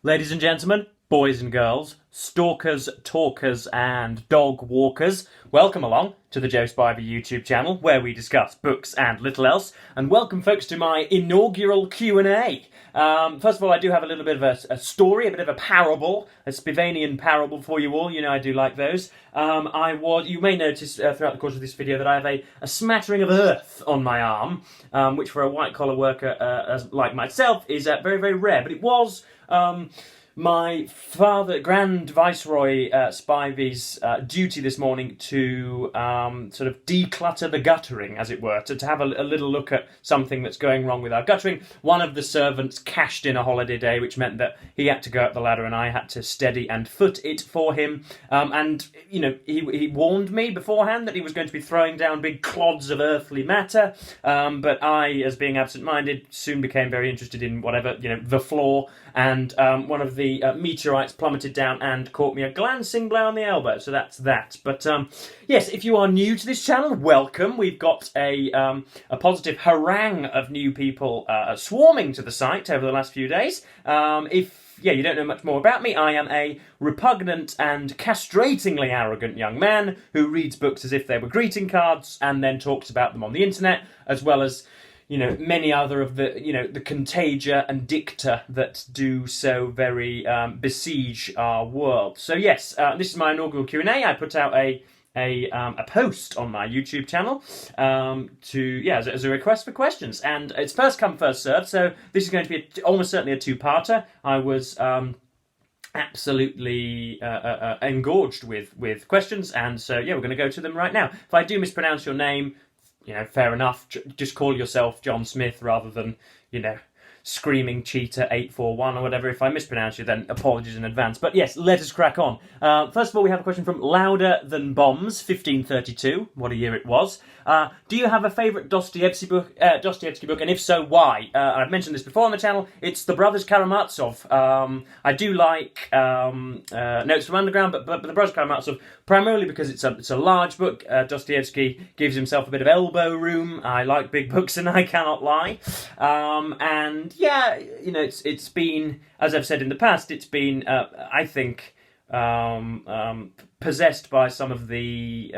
Ladies and gentlemen, boys and girls, stalkers, talkers, and dog walkers, welcome along to the Joe Spivey YouTube channel, where we discuss books and little else. And welcome, folks, to my inaugural Q&A. First of all, I do have a little bit of a story, a bit of a parable, a Spivanian parable for you all. You know I do like those. You may notice throughout the course of this video that I have a smattering of earth on my arm, which for a white-collar worker like myself is very, very rare. But it was my father, Grand Viceroy Spivey's duty this morning to sort of declutter the guttering, as it were, to have a little look at something that's going wrong with our guttering. One of the servants cashed in a holiday day, which meant that he had to go up the ladder and I had to steady and foot it for him. And, you know, he warned me beforehand that he was going to be throwing down big clods of earthly matter. But I, as being absent-minded, soon became very interested in whatever, you know, the floor. And one of the meteorites plummeted down and caught me a glancing blow on the elbow. So that's that. But yes, if you are new to this channel, welcome. We've got a positive harangue of new people swarming to the site over the last few days. If you don't know much more about me, I am a repugnant and castratingly arrogant young man who reads books as if they were greeting cards and then talks about them on the internet, as well as, you know, many other of the, you know, the contagia and dicta that do so very besiege our world. So yes, this is my inaugural Q&A. I put out a post on my YouTube channel as a request for questions, and it's first come first served. So this is going to be almost certainly a two-parter. I was absolutely engorged with questions, and so yeah, we're going to go to them right now. If I do mispronounce your name, you know, fair enough. Just call yourself John Smith rather than, you know, Screaming Cheetah 841 or whatever. If I mispronounce you, then apologies in advance. But yes, let us crack on. First of all, we have a question from Louder Than Bombs 1532. What a year it was. Do you have a favourite Dostoevsky book? And if so, why? I've mentioned this before on the channel. It's The Brothers Karamazov. I do like Notes from Underground, but The Brothers Karamazov primarily because it's a large book. Dostoevsky gives himself a bit of elbow room. I like big books, and I cannot lie. And yeah, you know, it's been, as I've said in the past, it's been, I think, possessed by some of the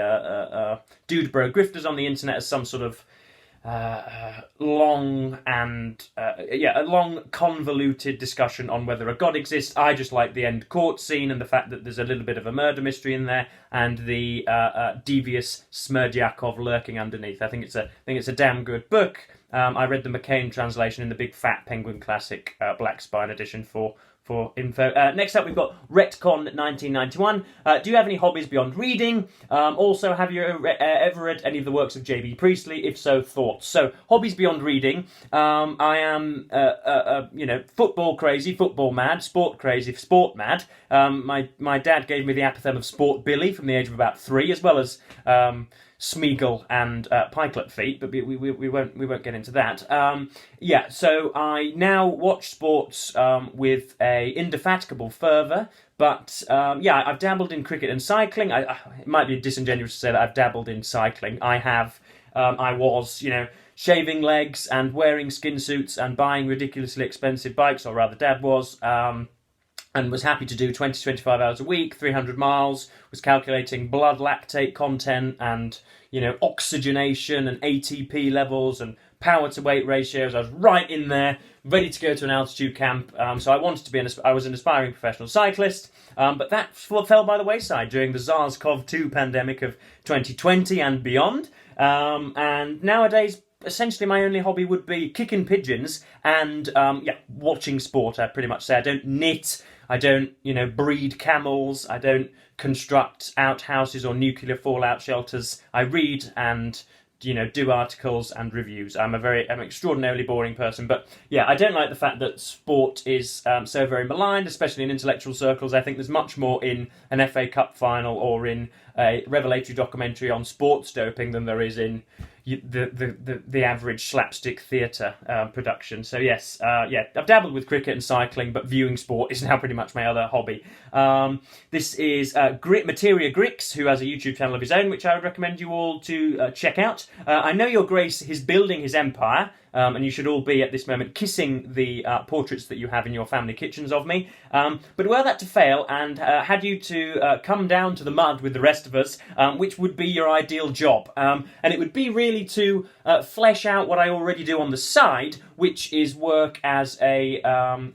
dude bro grifters on the internet as some sort of a long convoluted discussion on whether a god exists. I just like the end court scene and the fact that there's a little bit of a murder mystery in there and the devious Smerdyakov lurking underneath. I think it's a damn good book. I read the McCain translation in the big fat Penguin Classic Black Spine edition for info. Next up, we've got Retcon 1991. Do you have any hobbies beyond reading? Also, have you ever read any of the works of J.B. Priestley? If so, thoughts. So, hobbies beyond reading. I am, football crazy, football mad, sport crazy, sport mad. My dad gave me the epithet of Sport Billy from the age of about 3, as well as Smeagol and Pikelet feet, but we won't get into that. So I now watch sports with a indefatigable fervour, but I've dabbled in cricket and cycling. It might be disingenuous to say that I've dabbled in cycling. I was, you know, shaving legs and wearing skin suits and buying ridiculously expensive bikes, or rather Dad was, and was happy to do 20 to 25 hours a week, 300 miles, was calculating blood lactate content and, you know, oxygenation and ATP levels and power to weight ratios. I was right in there, ready to go to an altitude camp. So I wanted to be I was an aspiring professional cyclist, but that fell by the wayside during the SARS-CoV-2 pandemic of 2020 and beyond. And nowadays, essentially my only hobby would be kicking pigeons and watching sport. I pretty much say I don't knit, I don't, you know, breed camels, I don't construct outhouses or nuclear fallout shelters. I read and, you know, do articles and reviews. I'm an extraordinarily boring person, but yeah, I don't like the fact that sport is so very maligned, especially in intellectual circles. I think there's much more in an FA Cup final or in a revelatory documentary on sports doping than there is in the average slapstick theatre production. So yes, I've dabbled with cricket and cycling, but viewing sport is now pretty much my other hobby. This is Materia Grix, who has a YouTube channel of his own, which I would recommend you all to check out. I know your Grace is building his empire. and you should all be at this moment kissing the portraits that you have in your family kitchens of me. But were that to fail, and had you to come down to the mud with the rest of us, which would be your ideal job? And it would be really to flesh out what I already do on the side, which is work as a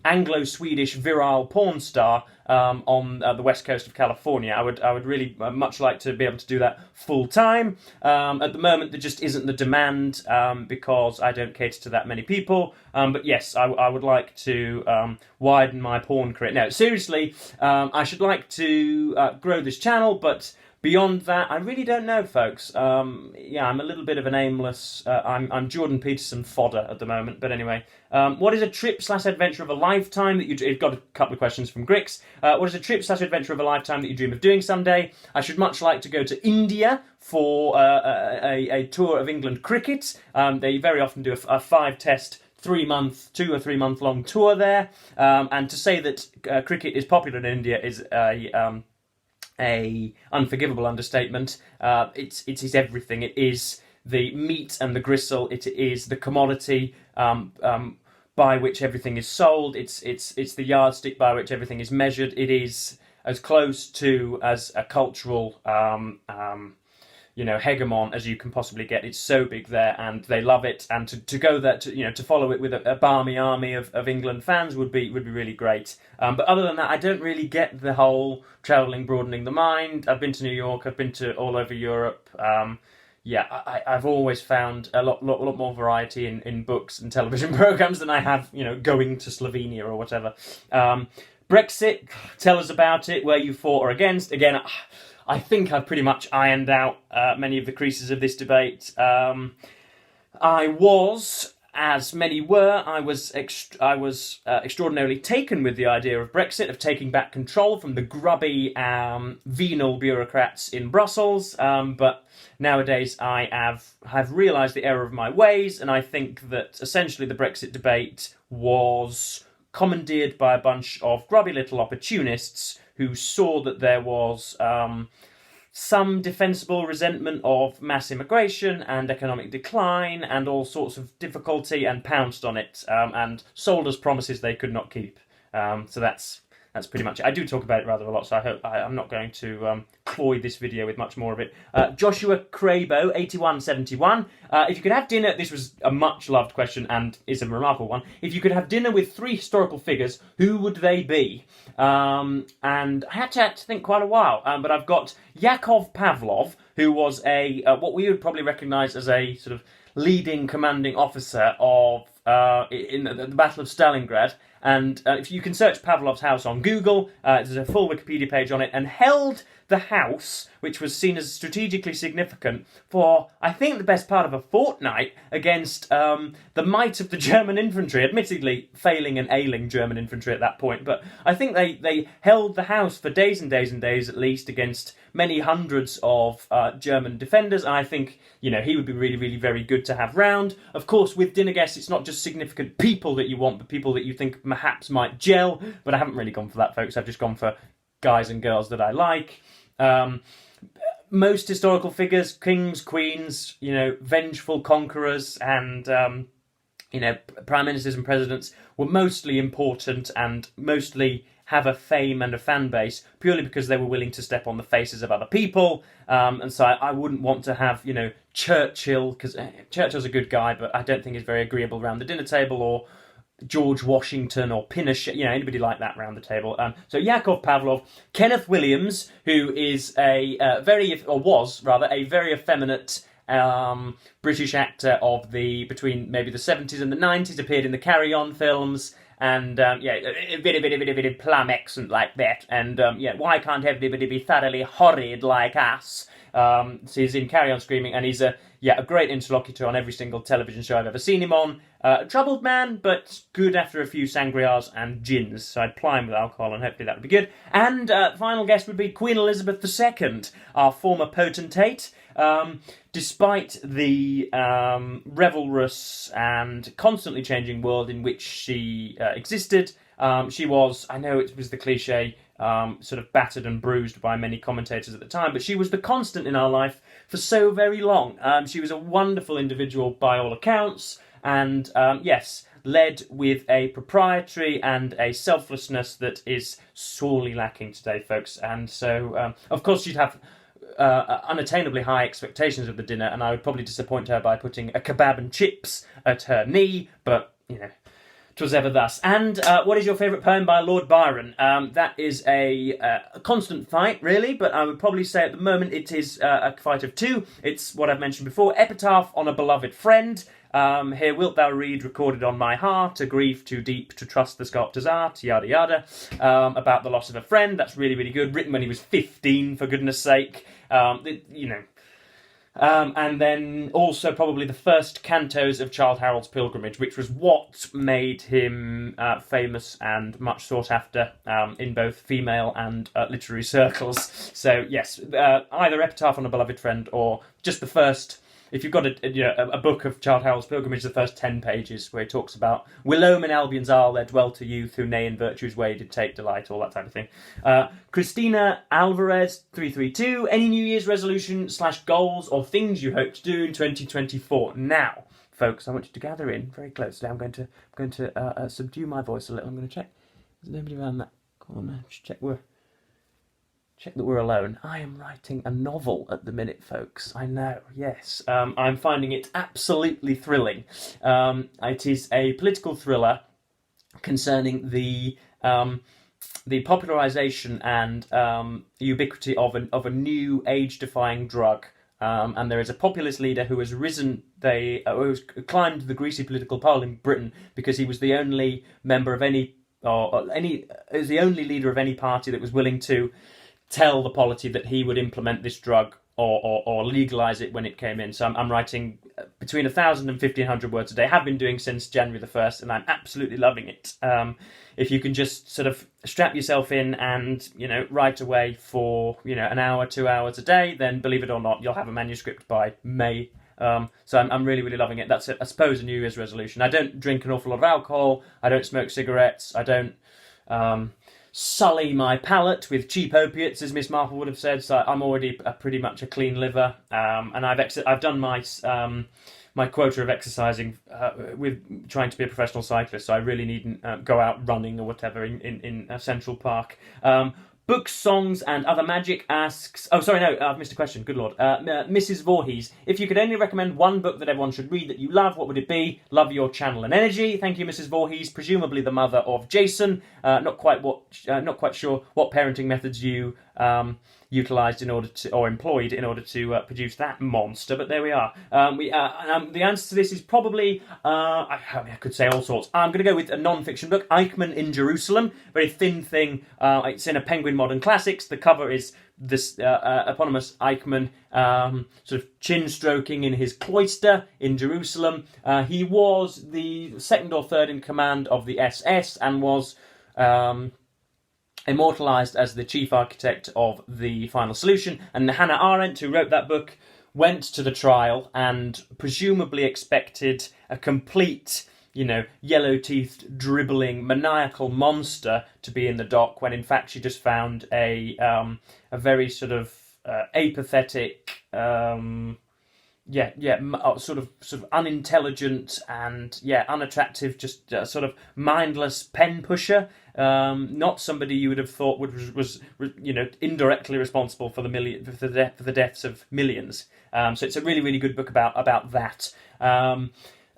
Anglo-Swedish virile porn star on the west coast of California. I would really much like to be able to do that full time. At the moment, there just isn't the demand because I don't cater to that many people. But yes, I would like to widen my porn career. No, seriously, I should like to grow this channel, but beyond that, I really don't know, folks. Yeah, I'm a little bit of an aimless... I'm Jordan Peterson fodder at the moment. But anyway, what is a trip/adventure of a lifetime that you've got a couple of questions from Grix. What is a trip/adventure of a lifetime that you dream of doing someday? I should much like to go to India for a tour of England cricket. They very often do a 5-test 2 or 3 month long tour there. And to say that cricket is popular in India is a unforgivable understatement. It is everything. It is the meat and the gristle. It is the commodity by which everything is sold. It's the yardstick by which everything is measured. It is as close to as a cultural hegemon as you can possibly get. It's so big there, and they love it. And to go there, to follow it with a balmy army of England fans would be really great. But other than that, I don't really get the whole travelling, broadening the mind. I've been to New York. I've been to all over Europe. I've always found a lot more variety in books and television programs than I have, going to Slovenia or whatever. Brexit, tell us about it. Were you for or against? Again, I think I've pretty much ironed out many of the creases of this debate. I was, as many were, I was extraordinarily taken with the idea of Brexit, of taking back control from the grubby, venal bureaucrats in Brussels. But nowadays I have realised the error of my ways, and I think that essentially the Brexit debate was commandeered by a bunch of grubby little opportunists who saw that there was some defensible resentment of mass immigration and economic decline and all sorts of difficulty, and pounced on it and sold us promises they could not keep. So that's pretty much it. I do talk about it rather a lot, so I hope I'm not going to cloy this video with much more of it. Joshua Crabo, 8171. If you could have dinner, this was a much loved question and is a remarkable one. If you could have dinner with 3 historical figures, who would they be? And I had to think quite a while, but I've got Yakov Pavlov, who was what we would probably recognise as a sort of leading commanding officer of in the Battle of Stalingrad. And if you can search Pavlov's house on Google, there's a full Wikipedia page on it, and held the house, which was seen as strategically significant, for, I think, the best part of a fortnight against the might of the German infantry, admittedly failing and ailing German infantry at that point. But I think they held the house for days and days and days at least against many hundreds of German defenders. And I think, he would be really, really very good to have round. Of course, with dinner guests, it's not just significant people that you want, but people that you think perhaps might gel. But I haven't really gone for that, folks. I've just gone for guys and girls that I like. Most historical figures, kings, queens, vengeful conquerors, and prime ministers and presidents were mostly important and mostly have a fame and a fan base purely because they were willing to step on the faces of other people. And so I wouldn't want to have, Churchill, because Churchill's a good guy, but I don't think he's very agreeable around the dinner table, or George Washington or Pinochet, anybody like that around the table. So Yakov Pavlov, Kenneth Williams, who is was a very effeminate British actor of between maybe the 70s and the 90s, appeared in the Carry On films, and very plum accent like that, and why can't everybody be thoroughly horrid like us? So he's in Carry On Screaming, and he's a great interlocutor on every single television show I've ever seen him on. Troubled man, but good after a few sangrias and gins, so I'd ply him with alcohol, and hopefully that would be good. And final guest would be Queen Elizabeth II, our former potentate. Despite the revelrous and constantly changing world in which she existed, she was, I know it was the cliche, sort of battered and bruised by many commentators at the time, but she was the constant in our life for so very long. She was a wonderful individual by all accounts, and yes, led with a propriety and a selflessness that is sorely lacking today, folks. And so, of course, you'd have unattainably high expectations of the dinner, and I would probably disappoint her by putting a kebab and chips at her knee, but, 'twas ever thus. And what is your favourite poem by Lord Byron? That is a constant fight, really, but I would probably say at the moment it is a fight of two. It's what I've mentioned before, Epitaph on a Beloved Friend. Here wilt thou read, recorded on my heart, a grief too deep to trust the sculptor's art, yada yada, about the loss of a friend. That's really, really good. Written when he was 15, for goodness sake. And then also probably the first cantos of Childe Harold's Pilgrimage, which was what made him famous and much sought after in both female and literary circles. So yes, either Epitaph on a Beloved Friend or just the first. If you've got a book of Childe Harold's Pilgrimage, the first 10 pages where he talks about Whilome in Albion's Isle there dwelt a youth who nay in virtue's way did take delight, all that type of thing. Christina Alvarez 332. Any New Year's resolution / goals or things you hope to do in 2024? Now, folks, I want you to gather in very closely. I'm going to subdue my voice a little. I'm going to check. There's nobody around that corner. Just check that we're alone. I am writing a novel at the minute, folks. I know, yes. I'm finding it absolutely thrilling. It is a political thriller concerning the popularisation and ubiquity of a new age-defying drug. And there is a populist leader who has risen, who has climbed the greasy political pole in Britain because he was the only member of is the only leader of any party that was willing to tell the polity that he would implement this drug or legalise it when it came in. So I'm writing between 1,000 and 1,500 words a day. Have been doing since January the 1st, and I'm absolutely loving it. If you can just sort of strap yourself in and, write away for, an hour, 2 hours a day, then believe it or not, you'll have a manuscript by May. So I'm really, really loving it. That's, I suppose, a New Year's resolution. I don't drink an awful lot of alcohol. I don't smoke cigarettes. I don't sully my palate with cheap opiates, as Miss Marple would have said. So I'm already pretty much a clean liver, and I've done my quota of exercising with trying to be a professional cyclist. So I really needn't go out running or whatever in Central Park. Books, Songs and Other Magic asks... Oh, sorry, no, I've missed a question. Good Lord. Mrs. Voorhees, if you could only recommend one book that everyone should read that you love, what would it be? Love your channel and energy. Thank you, Mrs. Voorhees. Presumably the mother of Jason. Not quite sure what parenting methods you utilised employed in order to produce that monster, but there we are. The answer to this is probably, I could say all sorts. I'm going to go with a non-fiction book, Eichmann in Jerusalem, very thin thing. It's in a Penguin Modern Classics. The cover is this eponymous Eichmann sort of chin-stroking in his cloister in Jerusalem. He was the second or third in command of the SS and was immortalised as the chief architect of the final solution. And Hannah Arendt, who wrote that book, went to the trial and presumably expected a complete, yellow-teethed, dribbling, maniacal monster to be in the dock, when in fact she just found a very sort of apathetic, sort of unintelligent and unattractive, just sort of mindless pen pusher. Not somebody you would have thought was indirectly responsible for the deaths of millions. So it's a really, really good book about that.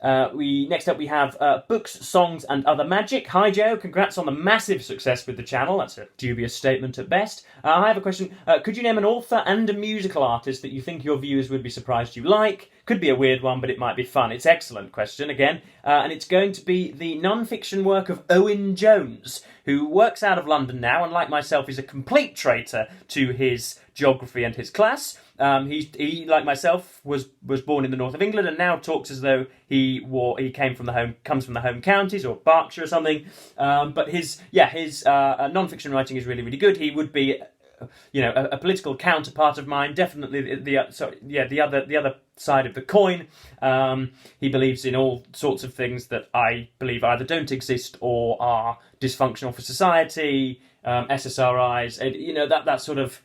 Next up we have Books, Songs and Other Magic. Hi Joe, congrats on the massive success with the channel. That's a dubious statement at best. I have a question. Could you name an author and a musical artist that you think your viewers would be surprised you like? Could be a weird one, but it might be fun. It's an excellent question, again. And it's going to be the non-fiction work of Owen Jones, who works out of London now, and like myself is a complete traitor to his geography and his class. He like myself was born in the north of England and now talks as though he comes from the home counties or Berkshire or something. But his non-fiction writing is really, really good. He would be a political counterpart of mine, definitely the other side of the coin. He believes in all sorts of things that I believe either don't exist or are dysfunctional for society, SSRIs, that sort of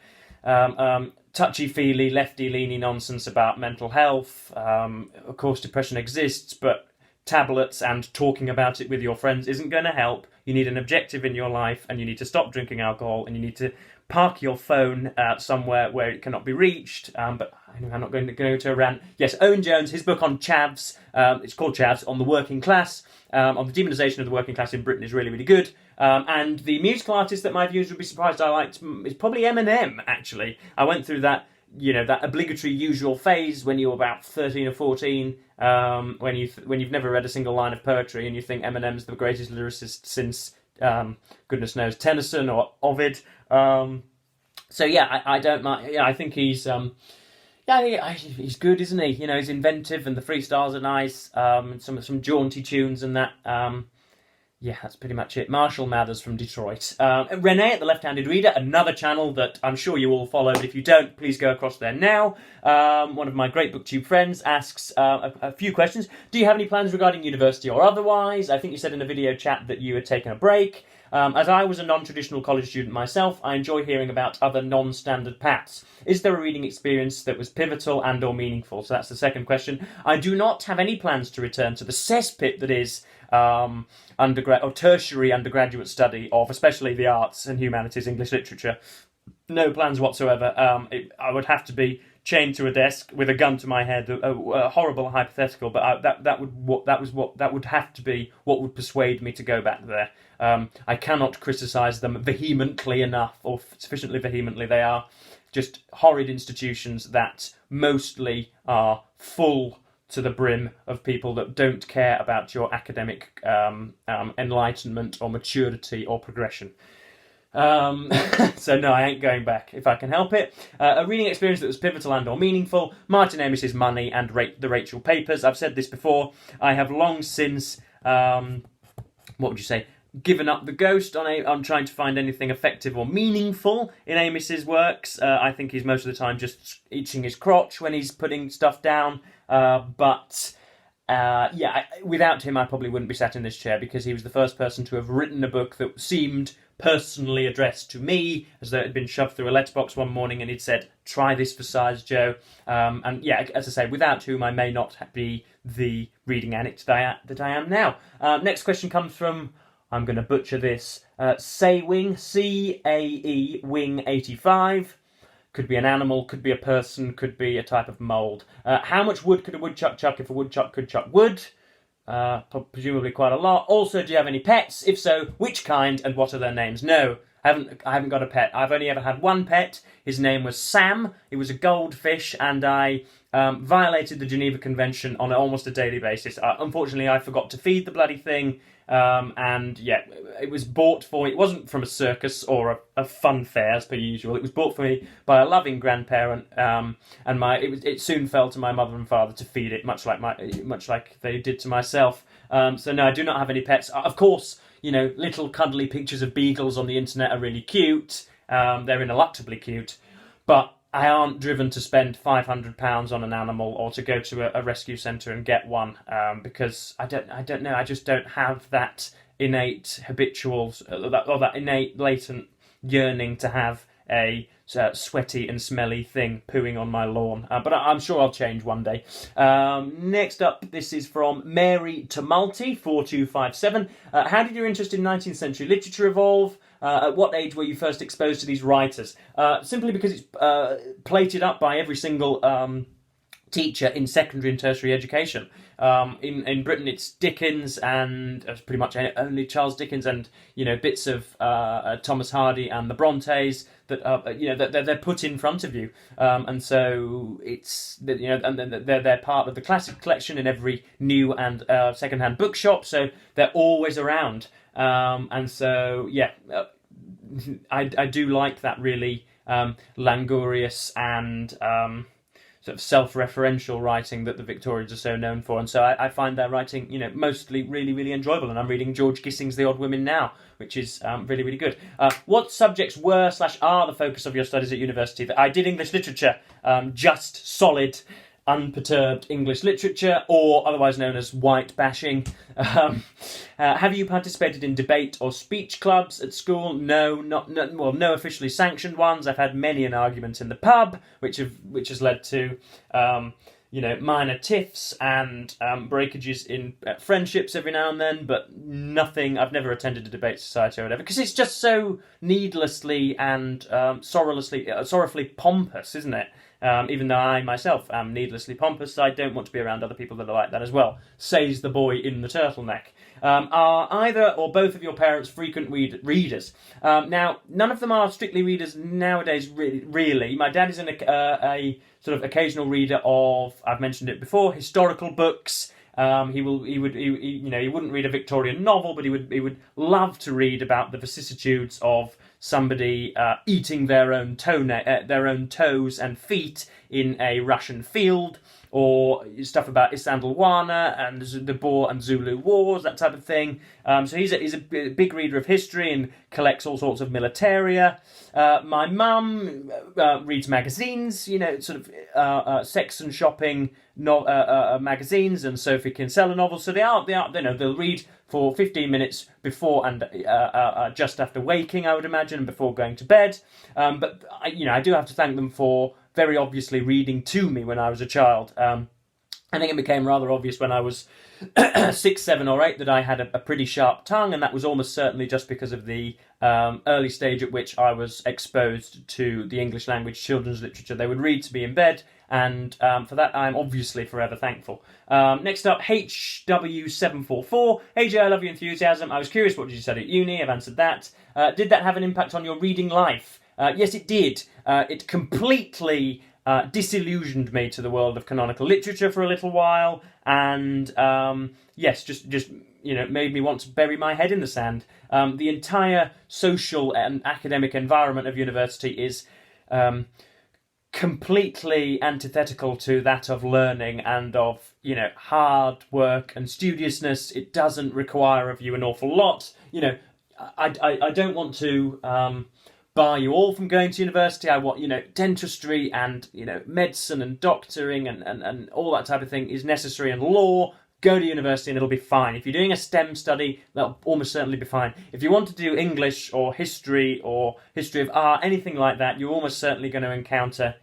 touchy-feely, lefty-leaning nonsense about mental health. Of course, depression exists, but tablets and talking about it with your friends isn't going to help. You need an objective in your life, and you need to stop drinking alcohol, and you need to park your phone somewhere where it cannot be reached. But I'm not going to go to a rant. Yes, Owen Jones, his book on chavs, it's called Chavs, on the working class, on the demonisation of the working class in Britain, is really, really good. And the musical artist that my viewers would be surprised I liked is probably Eminem, actually. I went through that, that obligatory usual phase when you were about 13 or 14, when you've never read a single line of poetry and you think Eminem's the greatest lyricist since, goodness knows, Tennyson or Ovid. So yeah, I don't mind. Yeah, I think he's he's good, isn't he? He's inventive, and the freestyles are nice. Some jaunty tunes and that. Yeah, that's pretty much it. Marshall Mathers from Detroit. Renee at the Left-Handed Reader, another channel that I'm sure you all follow, but if you don't, please go across there now. One of my great BookTube friends asks a few questions. Do you have any plans regarding university or otherwise? I think you said in a video chat that you had taken a break. As I was a non-traditional college student myself, I enjoy hearing about other non-standard paths. Is there a reading experience that was pivotal and or meaningful? So that's the second question. I do not have any plans to return to the cesspit that is undergrad or tertiary undergraduate study of especially the arts and humanities, English literature. No plans whatsoever. I would have to be chained to a desk with a gun to my head. A horrible hypothetical, but that would have to be what would persuade me to go back there. I cannot criticise them vehemently enough, or sufficiently vehemently. They are just horrid institutions that mostly are full to the brim of people that don't care about your academic enlightenment or maturity or progression. So no, I ain't going back if I can help it. A reading experience that was pivotal and or meaningful: Martin Amis's Money and the Rachel Papers. I've said this before. I have long since, given up the ghost on trying to find anything effective or meaningful in Amis's works. I think he's most of the time just itching his crotch when he's putting stuff down. But without him I probably wouldn't be sat in this chair, because he was the first person to have written a book that seemed personally addressed to me, as though it had been shoved through a letterbox one morning and he'd said, try this for size, Joe. And yeah, as I say, without whom I may not be the reading addict that I am now. Next question comes from, I'm going to butcher this, Saewing, C-A-E, Wing 85. Could be an animal, could be a person, could be a type of mould. How much wood could a woodchuck chuck if a woodchuck could chuck wood? Presumably quite a lot. Also, do you have any pets? If so, which kind and what are their names? No, I haven't got a pet. I've only ever had one pet. His name was Sam. He was a goldfish, and I violated the Geneva Convention on almost a daily basis. Unfortunately, I forgot to feed the bloody thing. And yeah, it was bought for me. It wasn't from a circus or a fun fair as per usual. It was bought for me by a loving grandparent, and it soon fell to my mother and father to feed it, much like they did to myself. So no, I do not have any pets. Of course, little cuddly pictures of beagles on the internet are really cute. They're ineluctably cute, but I aren't driven to spend £500 on an animal or to go to a rescue centre and get one, because I don't know. I just don't have that innate habitual, that innate latent yearning to have a sweaty and smelly thing pooing on my lawn. But I'm sure I'll change one day. Next up, this is from Mary Tumulty 4257. How did your interest in 19th century literature evolve? At what age were you first exposed to these writers? Simply because it's plated up by every single teacher in secondary and tertiary education. In Britain, it's Dickens and pretty much only Charles Dickens and bits of Thomas Hardy and the Brontes that that they're put in front of you, and so it's and they're part of the classic collection in every new and second-hand bookshop, so they're always around. And so, yeah, I do like that really languorous and sort of self-referential writing that the Victorians are so known for. And so I find their writing, mostly really, really enjoyable. And I'm reading George Gissing's The Odd Women now, which is really, really good. What subjects were/are the focus of your studies at university? I did English literature, just solid, unperturbed English literature, or otherwise known as white bashing. Have you participated in debate or speech clubs at school? No, no officially sanctioned ones. I've had many an argument in the pub, which has led to minor tiffs and breakages in friendships every now and then, but nothing. I've never attended a debate society or whatever, because it's just so needlessly and sorrowfully pompous, isn't it? Even though I myself am needlessly pompous, I don't want to be around other people that are like that as well, says the boy in the turtleneck. Are either or both of your parents frequent readers? Now, none of them are strictly readers nowadays, really. My dad is a sort of occasional reader of, I've mentioned it before, historical books. He wouldn't read a Victorian novel, but he would love to read about the vicissitudes of somebody eating their own toes and feet in a Russian field, or stuff about Isandlwana and the Boer and Zulu wars, that type of thing. So he's a big reader of history and collects all sorts of militaria. My mum reads magazines, sort of sex and shopping magazines, and Sophie Kinsella novels. So they'll read for 15 minutes before and just after waking, I would imagine, and before going to bed. But I do have to thank them for very obviously reading to me when I was a child. I think it became rather obvious when I was 6, 7 or 8 that I had a pretty sharp tongue, and that was almost certainly just because of the early stage at which I was exposed to the English language children's literature. They would read to me in bed, and for that I'm obviously forever thankful. Next up, HW744. Hey Joe, I love your enthusiasm. I was curious, what did you study at uni? I've answered that. Did that have an impact on your reading life? Yes, it did. It completely disillusioned me to the world of canonical literature for a little while, and yes, just made me want to bury my head in the sand. The entire social and academic environment of university is completely antithetical to that of learning and of hard work and studiousness. It doesn't require of you an awful lot. I don't want to bar you all from going to university. I want, dentistry and, medicine and doctoring and all that type of thing is necessary, and law. Go to university and it'll be fine. If you're doing a STEM study, that'll almost certainly be fine. If you want to do English or history of art, anything like that, you're almost certainly going to encounter,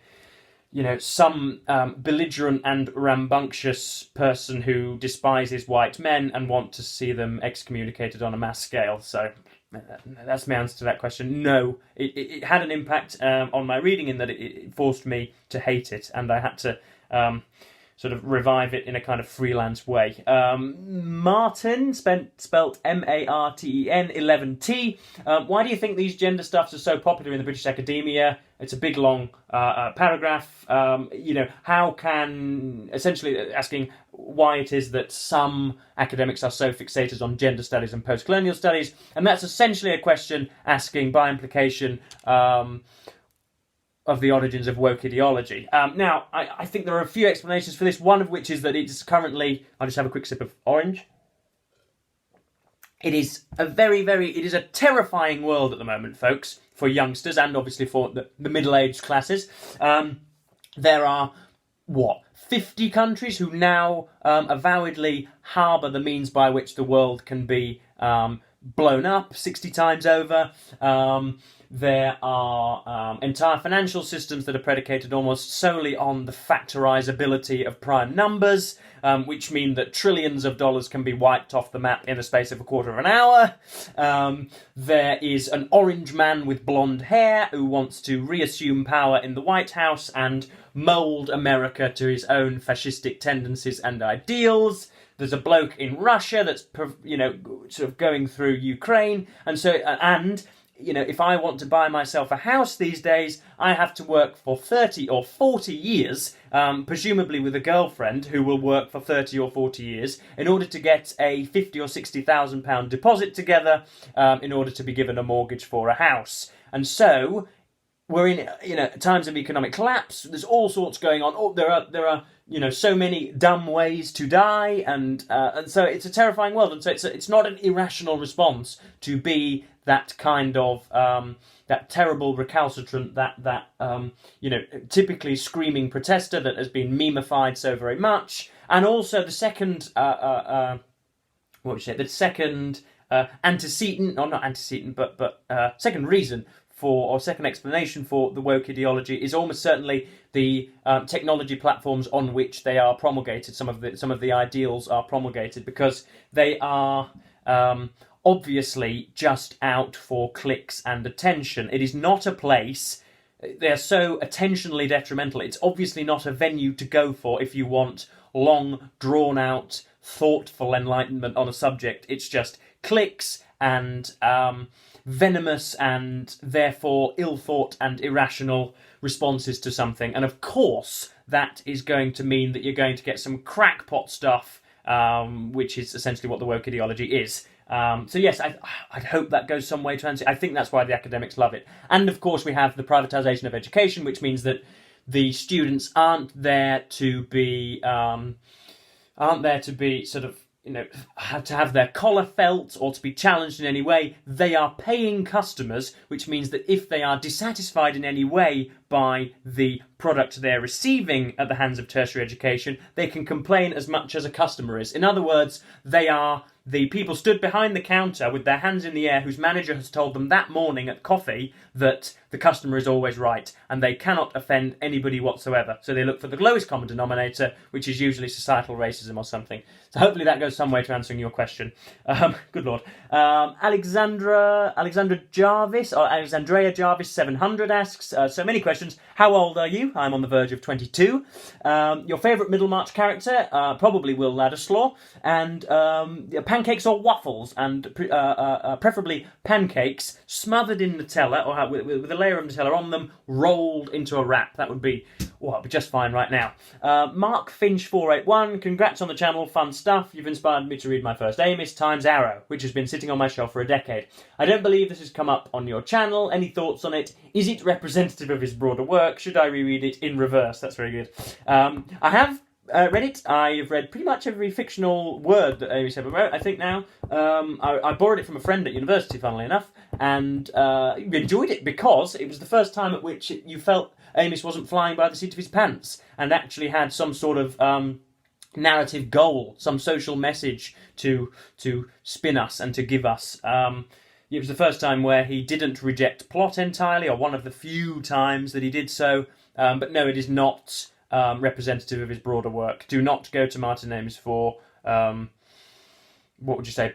some belligerent and rambunctious person who despises white men and want to see them excommunicated on a mass scale. So that's my answer to that question. No, it had an impact on my reading in that it forced me to hate it, and I had to sort of revive it in a kind of freelance way. Martin, spelt Marten, 11T. Why do you think these gender stuffs are so popular in the British academia? It's a big, long paragraph. How can... Essentially asking why it is that some academics are so fixated on gender studies and post-colonial studies. And that's essentially a question asking, by implication, of the origins of woke ideology. Now, I think there are a few explanations for this, one of which is that it's currently... I'll just have a quick sip of orange. It is it is a terrifying world at the moment, folks, for youngsters and obviously for the middle-aged classes. There are, 50 countries who now avowedly harbour the means by which the world can be blown up 60 times over. There are entire financial systems that are predicated almost solely on the factorizability of prime numbers, which mean that trillions of dollars can be wiped off the map in the space of a quarter of an hour. There is an orange man with blonde hair who wants to reassume power in the White House and mould America to his own fascistic tendencies and ideals. There's a bloke in Russia that's, sort of going through Ukraine, if I want to buy myself a house these days, I have to work for 30 or 40 years, presumably with a girlfriend who will work for 30 or 40 years, in order to get a £50,000 or £60,000 deposit together, in order to be given a mortgage for a house. And so, we're in, times of economic collapse. There's all sorts going on. Oh, there are so many dumb ways to die, and so it's a terrifying world. And so it's not an irrational response to be that kind of that terrible recalcitrant, that typically screaming protester that has been memeified so very much. And also the second second antecedent, or not antecedent, but second reason or second explanation for the woke ideology is almost certainly the technology platforms on which they are promulgated. Some of the ideals are promulgated because they are obviously just out for clicks and attention. It is not a place. They're so attentionally detrimental. It's obviously not a venue to go for if you want long, drawn-out, thoughtful enlightenment on a subject. It's just clicks and venomous and therefore ill-thought and irrational responses to something. And of course, that is going to mean that you're going to get some crackpot stuff, which is essentially what the woke ideology is. So yes, I'd hope that goes some way to answer. I think that's why the academics love it. And of course we have the privatisation of education, which means that the students aren't there to be sort of, to have their collar felt or to be challenged in any way. They are paying customers, which means that if they are dissatisfied in any way by the product they're receiving at the hands of tertiary education, they can complain as much as a customer is. In other words, they are the people stood behind the counter with their hands in the air whose manager has told them that morning at coffee that the customer is always right and they cannot offend anybody whatsoever. So they look for the lowest common denominator, which is usually societal racism or something. So hopefully that goes some way to answering your question. Good Lord. Alexandra Jarvis, or Alexandrea Jarvis 700 asks, so many questions. How old are you? I'm on the verge of 22. Your favourite Middlemarch character? Probably Will Ladislaw. And pancakes or waffles, and preferably pancakes smothered in Nutella, or with a layer of Nutella on them, rolled into a wrap. That would be just fine right now. Mark Finch 481, congrats on the channel, fun stuff. You've inspired me to read my first Amis times Arrow, which has been sitting on my shelf for a decade. I don't believe this has come up on your channel. Any thoughts on it? Is it representative of his broader work? Should I reread it in reverse? That's very good. I have read it. I've read pretty much every fictional word that Amy ever wrote, I think now. I borrowed it from a friend at university, funnily enough, and enjoyed it because it was the first time at which you felt Amos wasn't flying by the seat of his pants and actually had some sort of narrative goal, some social message to spin us and to give us. It was the first time where he didn't reject plot entirely, or one of the few times that he did so. But no, it is not representative of his broader work. Do not go to Martin Amis for,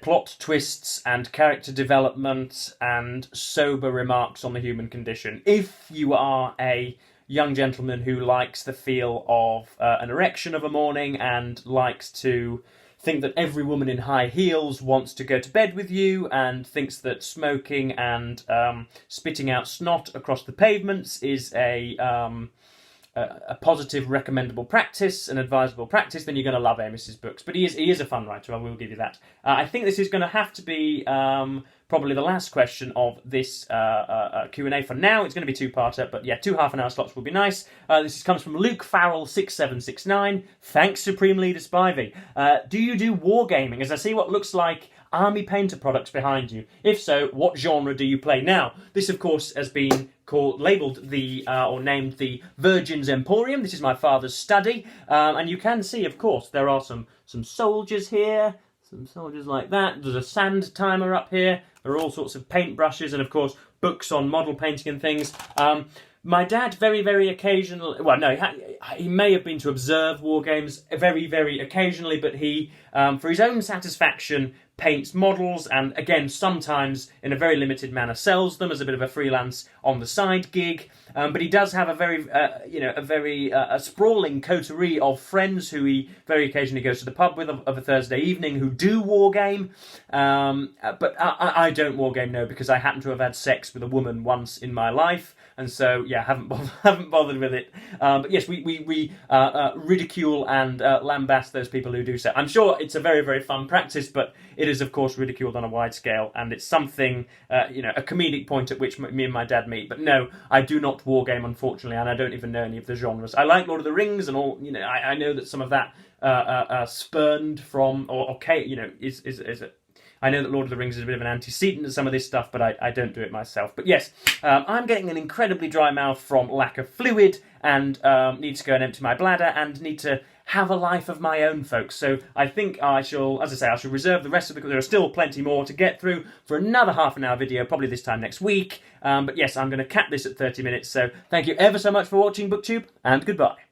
plot twists and character development and sober remarks on the human condition. If you are a young gentleman who likes the feel of an erection of a morning and likes to think that every woman in high heels wants to go to bed with you and thinks that smoking and spitting out snot across the pavements is a positive, recommendable practice, an advisable practice, then you're going to love Amos's books. But he is a fun writer, I will give you that. I think this is going to have to be probably the last question of this Q&A for now. It's going to be two-parter, but yeah, 2 half-an-hour slots would be nice. This comes from Luke Farrell 6769. Thanks, Supreme Leader Spivey. Do you do wargaming? As I see what looks like Army Painter products behind you. If so, what genre do you play? Now, this of course has been labelled or named the Virgin's Emporium. This is my father's study, and you can see, of course, there are some soldiers here, some soldiers like that. There's a sand timer up here. There are all sorts of paintbrushes, and of course, books on model painting and things. My dad, very, very occasionally... Well, no, he may have been to observe war games very, very occasionally, but he, for his own satisfaction, paints models and, again, sometimes in a very limited manner sells them as a bit of a freelance on the side gig. But he does have a very, a sprawling coterie of friends who he very occasionally goes to the pub with of a Thursday evening who do wargame. But I don't wargame, no, because I happen to have had sex with a woman once in my life. And so, yeah, haven't bothered with it. But yes, we ridicule and lambast those people who do so. I'm sure it's a very, very fun practice, but it is, of course, ridiculed on a wide scale. And it's something, a comedic point at which me and my dad meet. But no, I do not wargame, unfortunately, and I don't even know any of the genres. I like Lord of the Rings and all, I know that some of that spurned from, is I know that Lord of the Rings is a bit of an antecedent to some of this stuff, but I don't do it myself. But yes, I'm getting an incredibly dry mouth from lack of fluid and need to go and empty my bladder and need to have a life of my own, folks. So I think I shall, as I say, I shall reserve the rest of there are still plenty more to get through for another half-an-hour video, probably this time next week. But yes, I'm going to cap this at 30 minutes. So thank you ever so much for watching, BookTube, and goodbye.